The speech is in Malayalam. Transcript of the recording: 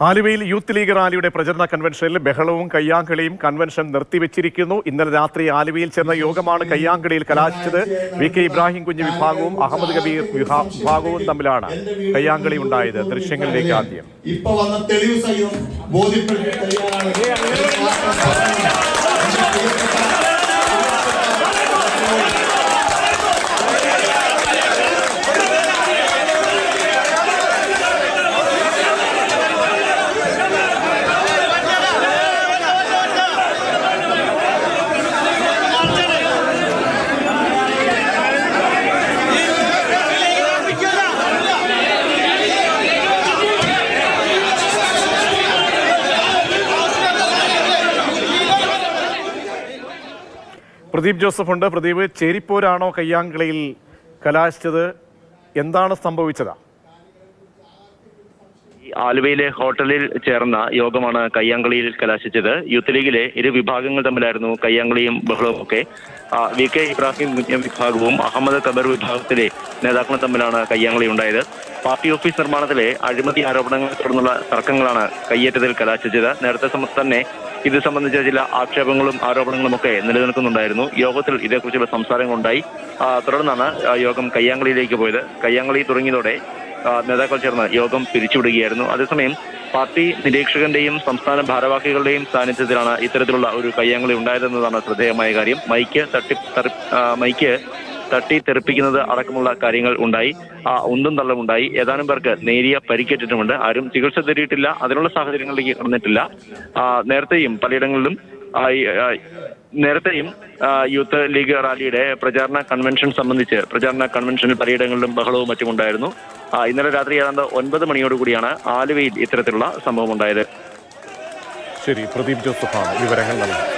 ആലുവയിൽ യൂത്ത് ലീഗ് റാലിയുടെ പ്രചരണ കൺവെൻഷനിൽ ബഹളവും കയ്യാങ്കളിയും കൺവെൻഷൻ നിർത്തിവെച്ചിരിക്കുന്നു. ഇന്നലെ രാത്രി ആലുവയിൽ ചേർന്ന യോഗമാണ് കയ്യാങ്കളിയിൽ കലാശിച്ചത്. വി കെ ഇബ്രാഹിം കുഞ്ഞ് വിഭാഗവും അഹമ്മദ് കബീർ വിഭാഗവും തമ്മിലാണ് കയ്യാങ്കളി ഉണ്ടായത്. ദൃശ്യങ്ങളിലേക്ക് ആദ്യം. പ്രദീപ് ജോസഫ് ഉണ്ട്. പ്രദീപ്, ചേരിപ്പോരാണോ കയ്യാങ്കളിയിൽ കലാശിച്ചത്? എന്താണ് സംഭവിച്ചത്? ആലുവയിലെ ഹോട്ടലിൽ ചേർന്ന യോഗമാണ് കയ്യാങ്കളിയിൽ കലാശിച്ചത്. യൂത്ത് ലീഗിലെ ഇരു വിഭാഗങ്ങൾ തമ്മിലായിരുന്നു കയ്യാങ്കളിയും ബഹളവും ഒക്കെ. വി കെ ഇബ്രാഹിം വിഭാഗവും അഹമ്മദ് കബീർ വിഭാഗത്തിലെ നേതാക്കളും തമ്മിലാണ് കയ്യാങ്കളി ഉണ്ടായത്. പാർട്ടി ഓഫീസ് നിർമ്മാണത്തിലെ അഴിമതി ആരോപണങ്ങളെ തുടർന്നുള്ള തർക്കങ്ങളാണ് കയ്യേറ്റത്തിൽ കലാശിച്ചത്. നേരത്തെ തന്നെ ഇത് സംബന്ധിച്ച ചില ആക്ഷേപങ്ങളും ആരോപണങ്ങളും ഒക്കെ നിലനിൽക്കുന്നുണ്ടായിരുന്നു. യോഗത്തിൽ ഇതേക്കുറിച്ചുള്ള സംസാരങ്ങളുണ്ടായി. തുടർന്നാണ് യോഗം കയ്യാങ്കളിയിലേക്ക് പോയത്. കയ്യാങ്കളി തുടങ്ങിയതോടെ നേതാക്കൾ ചേർന്ന് യോഗം പിരിച്ചുവിടുകയായിരുന്നു. അതേസമയം പാർട്ടി നിരീക്ഷകന്റെയും സംസ്ഥാന ഭാരവാഹികളുടെയും സാന്നിധ്യത്തിലാണ് ഇത്തരത്തിലുള്ള ഒരു കയ്യാങ്കളി ഉണ്ടായതെന്നതാണ് ശ്രദ്ധേയമായ കാര്യം. മൈക്ക് തട്ടി തെറിപ്പിക്കുന്നത് അടക്കമുള്ള കാര്യങ്ങൾ ഉണ്ടായി. ഉന്തും തള്ളുമുണ്ടായി. ഏതാനും പേർക്ക് നേരിയ പരിക്കേറ്റിട്ടുമുണ്ട്. ആരും ചികിത്സ തേടിയിട്ടില്ല. അതിനുള്ള സാഹചര്യങ്ങളിലേക്ക് കടന്നിട്ടില്ല. നേരത്തെയും പലയിടങ്ങളിലും യൂത്ത് ലീഗ് റാലിയുടെ പ്രചാരണ കൺവെൻഷനിൽ പലയിടങ്ങളിലും ബഹളവും മറ്റും ഉണ്ടായിരുന്നു. ഇന്നലെ രാത്രി ഏതാണ്ട് 9 മണിയോടുകൂടിയാണ് ആലുവയിൽ ഇത്തരത്തിലുള്ള സംഭവം ഉണ്ടായത്. ശരി, പ്രദീപ് ജോസഫാണ് വിവരങ്ങൾ നൽകുന്നത്.